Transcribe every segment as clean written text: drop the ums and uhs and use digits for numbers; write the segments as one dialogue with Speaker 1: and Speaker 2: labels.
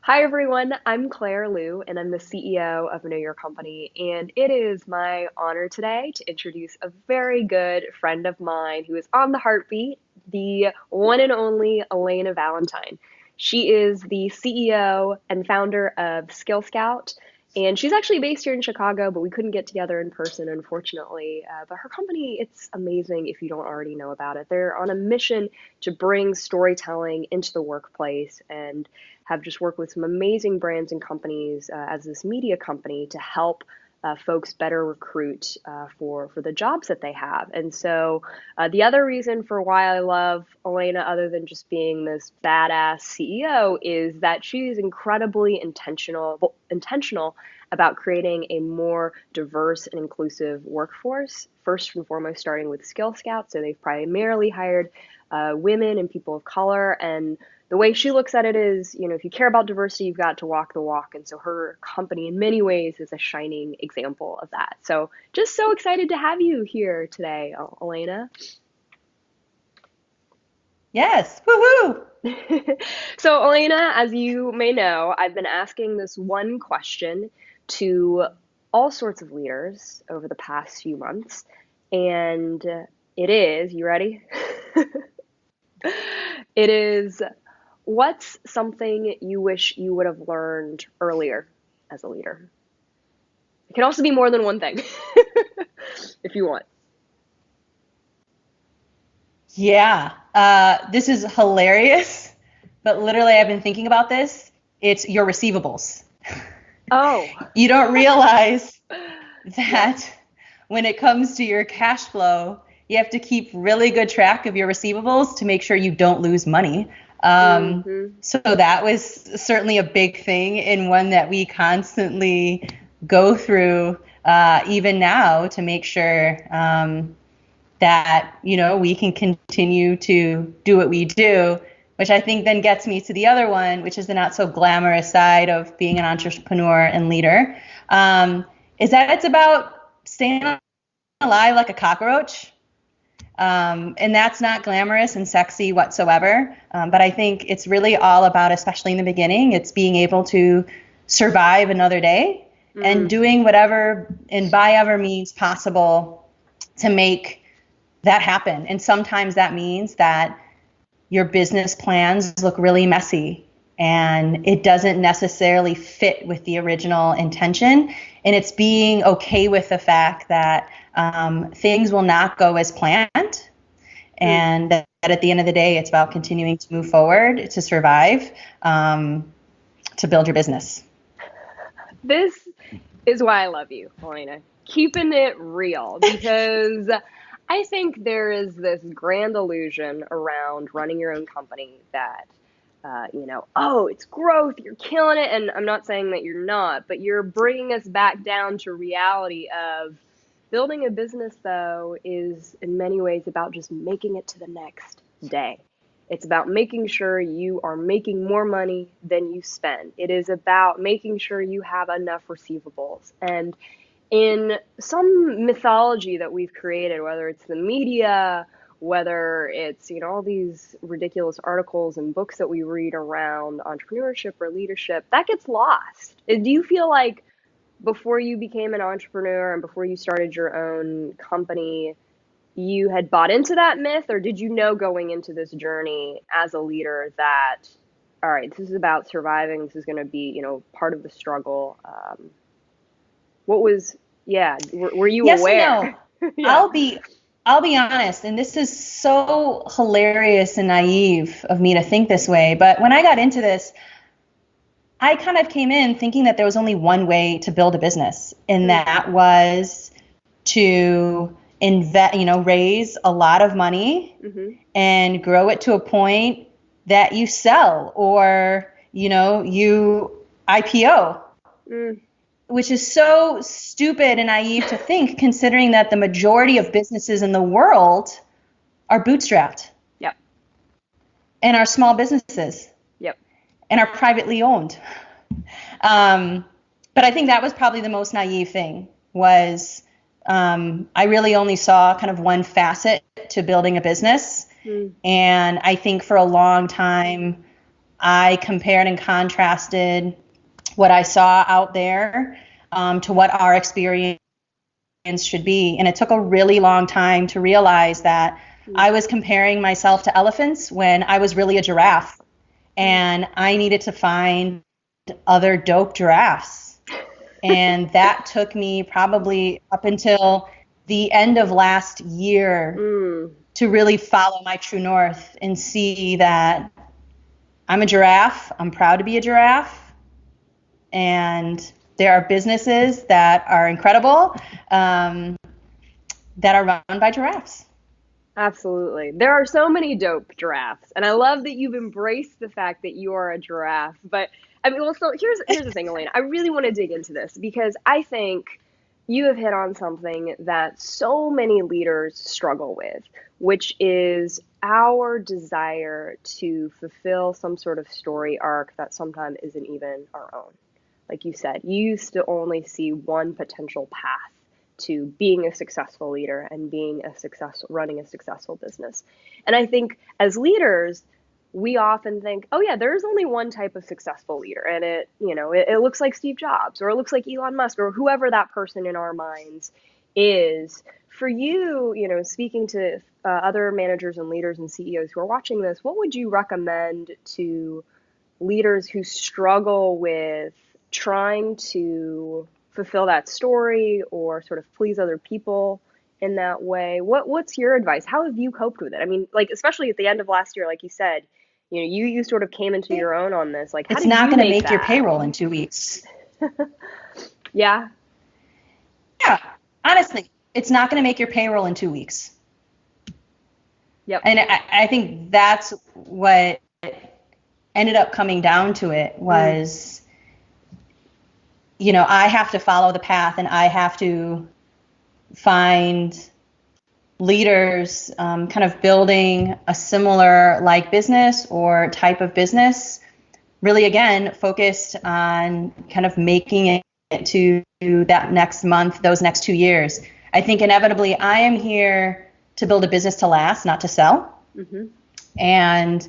Speaker 1: Hi everyone, I'm Claire Liu and I'm the CEO of Know Your Company, and it is my honor today to introduce a very good friend of mine who is on the heartbeat, the one and only Elena Valentine. She is the CEO and founder of Skill Scout, and she's actually based here in Chicago, but we couldn't get together in person, unfortunately. But her company, it's amazing if you don't already know about it. They're on a mission to bring storytelling into the workplace and have just worked with some amazing brands and companies as this media company to help folks better recruit for the jobs that they have. And so the other reason for why I love Elena, other than just being this badass CEO, is that she's incredibly intentional about creating a more diverse and inclusive workforce. First and foremost, starting with Skill Scouts. So they've primarily hired women and people of color, and the way she looks at it is, if you care about diversity, you've got to walk the walk. And so her company, in many ways, is a shining example of that. So just so excited to have you here today, Elena.
Speaker 2: Yes, woohoo!
Speaker 1: So, Elena, as you may know, I've been asking this one question to all sorts of leaders over the past few months. And it is, you ready? It is, what's something you wish you would have learned earlier as a leader? It can also be more than one thing, if you want.
Speaker 2: Yeah, this is hilarious, but literally I've been thinking about this. It's your receivables.
Speaker 1: Oh,
Speaker 2: You don't realize
Speaker 1: yeah.
Speaker 2: that when it comes to your cash flow, you have to keep really good track of your receivables to make sure you don't lose money.
Speaker 1: Hmm.
Speaker 2: So that was certainly a big thing, and one that we constantly go through even now to make sure that we can continue to do what we do, which I think then gets me to the other one, which is the not so glamorous side of being an entrepreneur and leader, is that it's about staying alive like a cockroach. And that's not glamorous and sexy whatsoever. But I think it's really all about, especially in the beginning, it's being able to survive another day and
Speaker 1: Mm.
Speaker 2: doing whatever and by ever means possible to make that happen. And sometimes that means that your business plans look really messy and it doesn't necessarily fit with the original intention. And it's being okay with the fact that things will not go as planned.
Speaker 1: Mm.
Speaker 2: And that at the end of the day, it's about continuing to move forward, to survive, to build your business.
Speaker 1: This is why I love you, Elena. Keeping it real, because I think there is this grand illusion around running your own company that, oh, it's growth, you're killing it. And I'm not saying that you're not, but you're bringing us back down to reality of building a business, though, is in many ways about just making it to the next day. It's about making sure you are making more money than you spend. It is about making sure you have enough receivables. And in some mythology that we've created, whether it's the media, whether it's, all these ridiculous articles and books that we read around entrepreneurship or leadership, that gets lost. Do you feel like before you became an entrepreneur and before you started your own company, you had bought into that myth, or did you know going into this journey as a leader that, all right, this is about surviving, this is going to be, part of the struggle? What was, yeah, were you
Speaker 2: Yes and no.
Speaker 1: aware? Yeah.
Speaker 2: I'll be I'll be honest, and this is so hilarious and naive of me to think this way, but when I got into this, I kind of came in thinking that there was only one way to build a business, and
Speaker 1: Mm,
Speaker 2: that was to raise a lot of money
Speaker 1: mm-hmm.
Speaker 2: and grow it to a point that you sell or, you IPO,
Speaker 1: Mm,
Speaker 2: which is so stupid and naive to think, considering that the majority of businesses in the world are bootstrapped
Speaker 1: yep.
Speaker 2: and are small businesses
Speaker 1: Yep.
Speaker 2: and are privately owned. Um, but I think that was probably the most naive thing was I really only saw kind of one facet to building a business.
Speaker 1: Mm,
Speaker 2: And I think for a long time, I compared and contrasted what I saw out there to what our experience should be. And it took a really long time to realize that I was comparing myself to elephants when I was really a giraffe. And I needed to find other dope giraffes. And that took me probably up until the end of last year to really follow my true north and see that I'm a giraffe. I'm proud to be a giraffe. And there are businesses that are incredible that are run by giraffes.
Speaker 1: Absolutely. There are so many dope giraffes, and I love that you've embraced the fact that you are a giraffe. But I mean, well, so here's the thing, Elena. I really want to dig into this because I think you have hit on something that so many leaders struggle with, which is our desire to fulfill some sort of story arc that sometimes isn't even our own. Like you said, you used to only see one potential path to being a successful leader and being a running a successful business. And I think as leaders, we often think, oh yeah, there's only one type of successful leader, and it looks like Steve Jobs, or it looks like Elon Musk, or whoever that person in our minds is. For you, speaking to other managers and leaders and CEOs who are watching this, what would you recommend to leaders who struggle with trying to fulfill that story or sort of please other people in that way? What's your advice? How have you coped with it? I mean, like, especially at the end of last year, like you said, you sort of came into your own on this. Like, how
Speaker 2: It's
Speaker 1: did
Speaker 2: not
Speaker 1: you
Speaker 2: going to
Speaker 1: make
Speaker 2: make your
Speaker 1: that?
Speaker 2: payroll in 2 weeks.
Speaker 1: Yeah.
Speaker 2: Yeah, honestly, it's not going to make your payroll in 2 weeks.
Speaker 1: Yep.
Speaker 2: And I think that's what ended up coming down to it was, I have to follow the path and I have to find leaders kind of building a similar like business or type of business, really, again, focused on kind of making it to that next month, those next 2 years. I think inevitably I am here to build a business to last, not to sell. And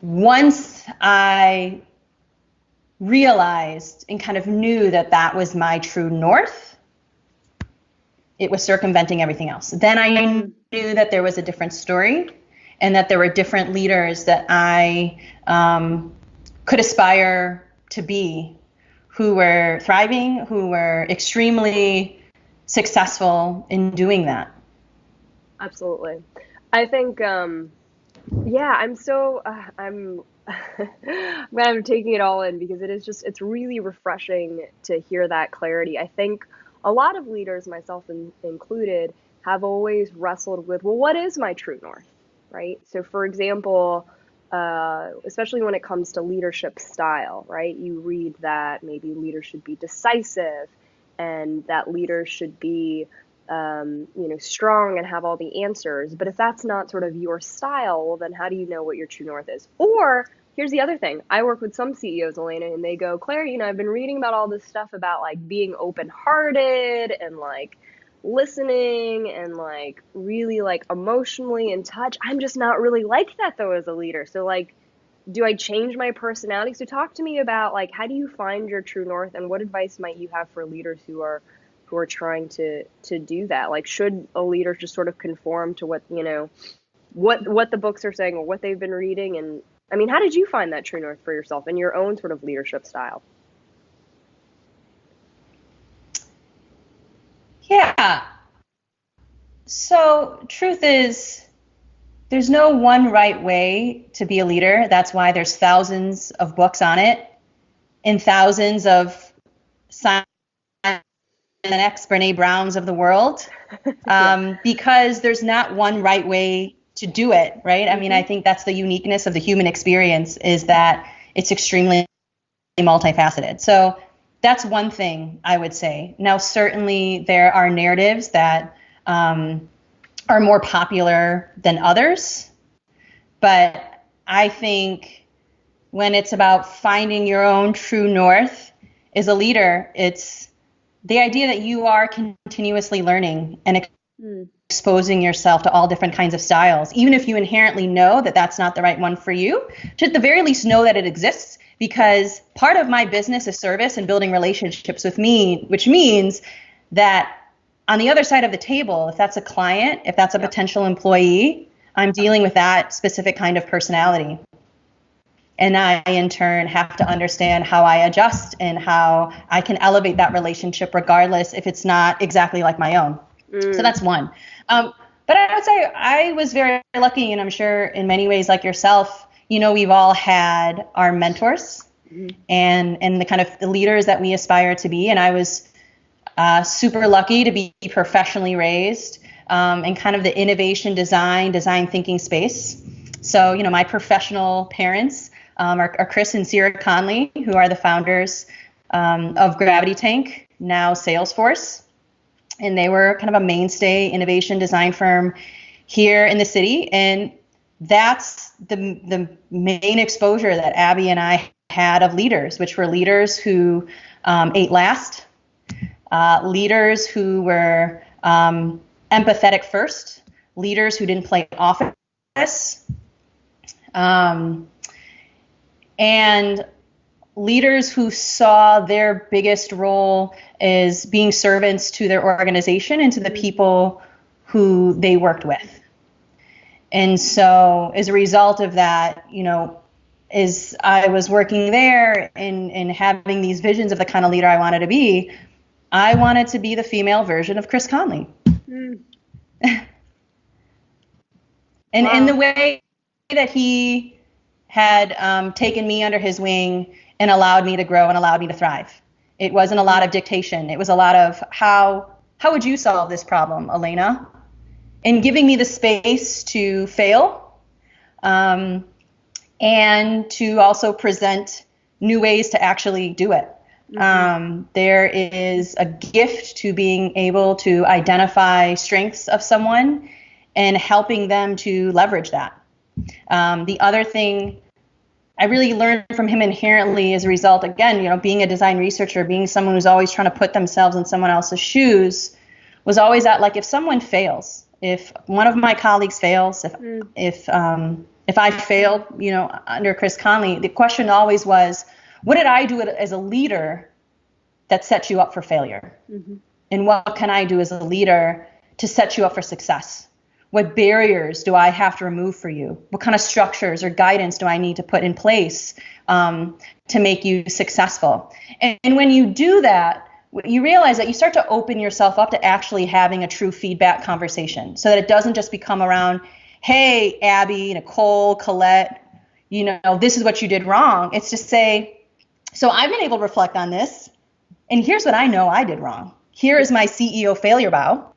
Speaker 2: once I realized and kind of knew that that was my true north, it was circumventing everything else. Then I knew that there was a different story and that there were different leaders that I could aspire to be, who were thriving, who were extremely successful in doing that.
Speaker 1: Absolutely. I think, yeah, I'm I'm taking it all in because it's really refreshing to hear that clarity. I think a lot of leaders, myself included, have always wrestled with, well, what is my true north, right? So, for example, especially when it comes to leadership style, right? You read that maybe leaders should be decisive and that leaders should be strong and have all the answers. But if that's not sort of your style, well, then how do you know what your true north is? Or here's the other thing. I work with some CEOs, Elena, and they go, Claire, I've been reading about all this stuff about like being open-hearted and like listening and like really like emotionally in touch. I'm just not really like that though as a leader. So like, do I change my personality? So talk to me about like, how do you find your true north, and what advice might you have for leaders who are trying to do that? Like, should a leader just sort of conform to what what the books are saying or what they've been reading? And I mean, how did you find that true north for yourself and your own sort of leadership style?
Speaker 2: Yeah. So truth is, there's no one right way to be a leader. That's why there's thousands of books on it and thousands of Simon X, Brene Browns of the world, because there's not one right way to do it, right? I mean, I think that's the uniqueness of the human experience, is that it's extremely multifaceted. So that's one thing I would say. Now, certainly there are narratives that are more popular than others, but I think when it's about finding your own true north as a leader, it's the idea that you are continuously learning and exposing yourself to all different kinds of styles, even if you inherently know that that's not the right one for you, to at the very least know that it exists, because part of my business is service and building relationships with me, which means that on the other side of the table, if that's a client, if that's a potential employee, I'm dealing with that specific kind of personality. And I, in turn, have to understand how I adjust and how I can elevate that relationship regardless if it's not exactly like my own. So that's one. But I would say I was very lucky, and I'm sure in many ways like yourself, we've all had our mentors and the kind of the leaders that we aspire to be. And I was super lucky to be professionally raised in kind of the innovation design thinking space. So, my professional parents are Chris and Sierra Conley, who are the founders of Gravity Tank, now Salesforce. And they were kind of a mainstay innovation design firm here in the city. And that's the main exposure that Abby and I had of leaders, which were leaders who ate last, leaders who were empathetic first, leaders who didn't play office, and leaders who saw their biggest role as being servants to their organization and to the people who they worked with. And so as a result of that, as I was working there and having these visions of the kind of leader I wanted to be, I wanted to be the female version of Chris Conley. And the way that he had taken me under his wing and allowed me to grow and allowed me to thrive. It wasn't a lot of dictation. It was a lot of how would you solve this problem, Elena? And giving me the space to fail and to also present new ways to actually do it. There is a gift to being able to identify strengths of someone and helping them to leverage that. The other thing I really learned from him inherently as a result, again, being a design researcher, being someone who's always trying to put themselves in someone else's shoes, was always that, like, if someone fails, if one of my colleagues fails, if I failed, under Chris Conley, the question always was, what did I do as a leader that sets you up for failure? And what can I do as a leader to set you up for success? What barriers do I have to remove for you? What kind of structures or guidance do I need to put in place to make you successful? And when you do that, you realize that you start to open yourself up to actually having a true feedback conversation, so that it doesn't just become around, hey, Abby, Nicole, Colette, this is what you did wrong. It's to say, so I've been able to reflect on this, and here's what I know I did wrong. Here is my CEO failure bow.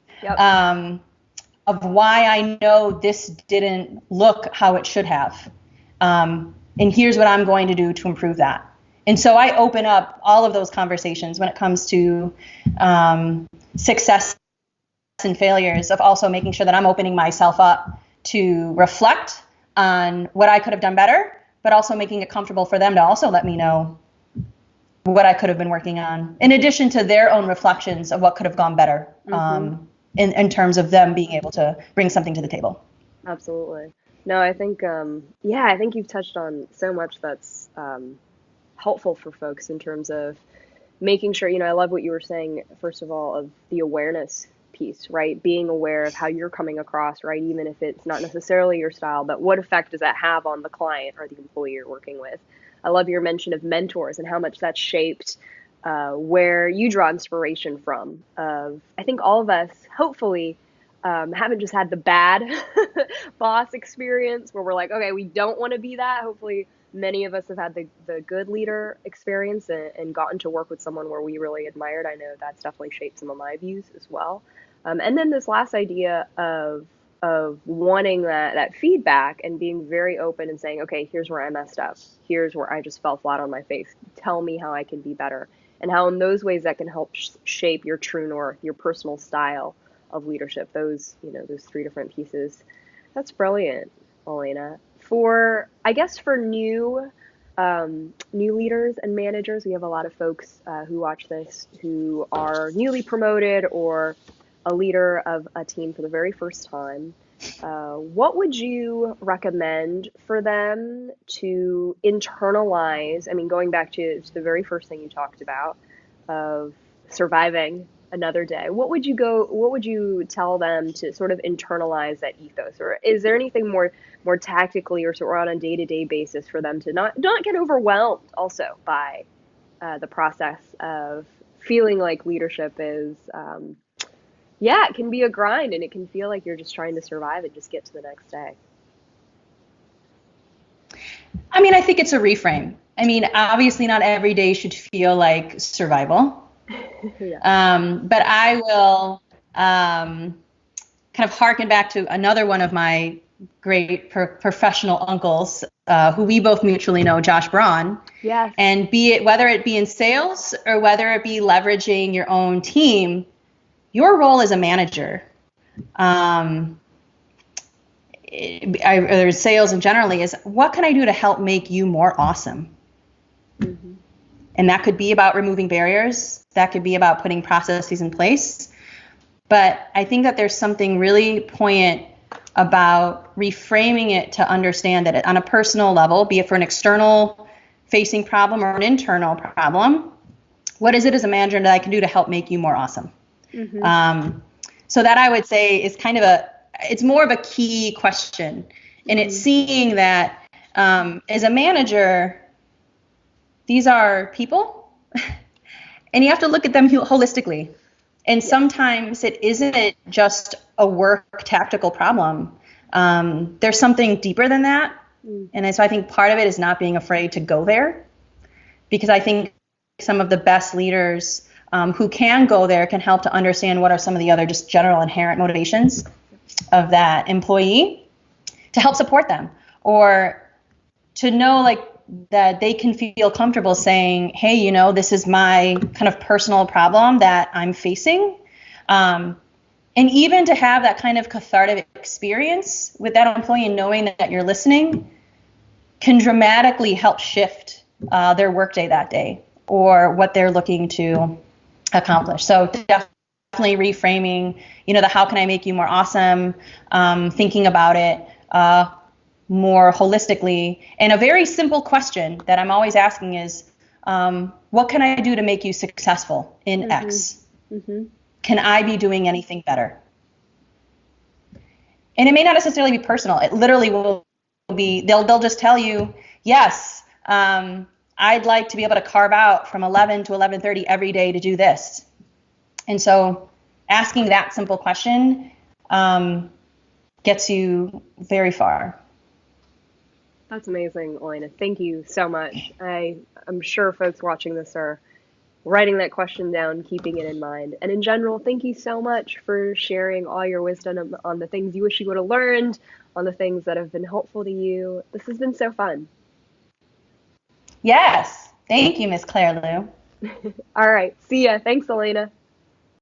Speaker 2: Of why I know this didn't look how it should have. And here's what I'm going to do to improve that. And so I open up all of those conversations when it comes to success and failures, of also making sure that I'm opening myself up to reflect on what I could have done better, but also making it comfortable for them to also let me know what I could have been working on, in addition to their own reflections of what could have gone better. In terms of them being able to bring something to the table.
Speaker 1: Absolutely. No, I think, I think you've touched on so much that's helpful for folks in terms of making sure, I love what you were saying, first of all, of the awareness piece, right? Being aware of how you're coming across, right? Even if it's not necessarily your style, but what effect does that have on the client or the employee you're working with? I love your mention of mentors and how much that's shaped where you draw inspiration from. I think all of us, hopefully, haven't just had the bad boss experience where we're like, okay, we don't want to be that. Hopefully, many of us have had the good leader experience and gotten to work with someone where we really admired. I know that's definitely shaped some of my views as well. And then this last idea of wanting that feedback and being very open and saying, okay, here's where I messed up. Here's where I just fell flat on my face. Tell me how I can be better. And how in those ways that can help shape your true north, your personal style of leadership. Those three different pieces. That's brilliant, Elena. For new leaders and managers, we have a lot of folks who watch this who are newly promoted or a leader of a team for the very first time, what would you recommend for them to internalize? I mean, going back to the very first thing you talked about of surviving another day, what would you tell them to sort of internalize that ethos? Or is there anything more tactically or sort of on a day-to-day basis for them to not get overwhelmed also by the process of feeling like leadership is yeah, it can be a grind and it can feel like you're just trying to survive and just get to the next day.
Speaker 2: I mean, I think it's a reframe. I mean, obviously, not every day should feel like survival.
Speaker 1: Yeah.
Speaker 2: But I will kind of harken back to another one of my great professional uncles, who we both mutually know, Josh Braun.
Speaker 1: Yes.
Speaker 2: And be it whether it be in sales or whether it be leveraging your own team, your role as a manager, or sales in generally, is what can I do to help make you more awesome?
Speaker 1: Mm-hmm.
Speaker 2: And that could be about removing barriers. That could be about putting processes in place. But I think that there's something really poignant about reframing it to understand that on a personal level, be it for an external facing problem or an internal problem, what is it as a manager that I can do to help make you more awesome?
Speaker 1: Mm-hmm.
Speaker 2: So that, I would say, is kind of it's more of a key question. And it's seeing that as a manager, these are people, and you have to look at them holistically. And sometimes it isn't just a work tactical problem. There's something deeper than that. And so I think part of it is not being afraid to go there, because I think some of the best leaders who can go there can help to understand what are some of the other just general inherent motivations of that employee to help support them, or to know like that they can feel comfortable saying, hey, this is my kind of personal problem that I'm facing. And even to have that kind of cathartic experience with that employee and knowing that you're listening can dramatically help shift their workday that day or what they're looking to accomplish. So definitely reframing, the how can I make you more awesome, thinking about it more holistically. And a very simple question that I'm always asking is, what can I do to make you successful in X?
Speaker 1: Mm-hmm.
Speaker 2: Can I be doing anything better? And it may not necessarily be personal. It literally will be, they'll just tell you, yes, I'd like to be able to carve out from 11 to 11:30 every day to do this. And so asking that simple question gets you very far.
Speaker 1: That's amazing, Elena. Thank you so much. I'm sure folks watching this are writing that question down, keeping it in mind. And in general, thank you so much for sharing all your wisdom on the things you wish you would have learned, on the things that have been helpful to you. This has been so fun.
Speaker 2: Yes. Thank you, Miss Claire Lou.
Speaker 1: All right. See ya. Thanks, Elena.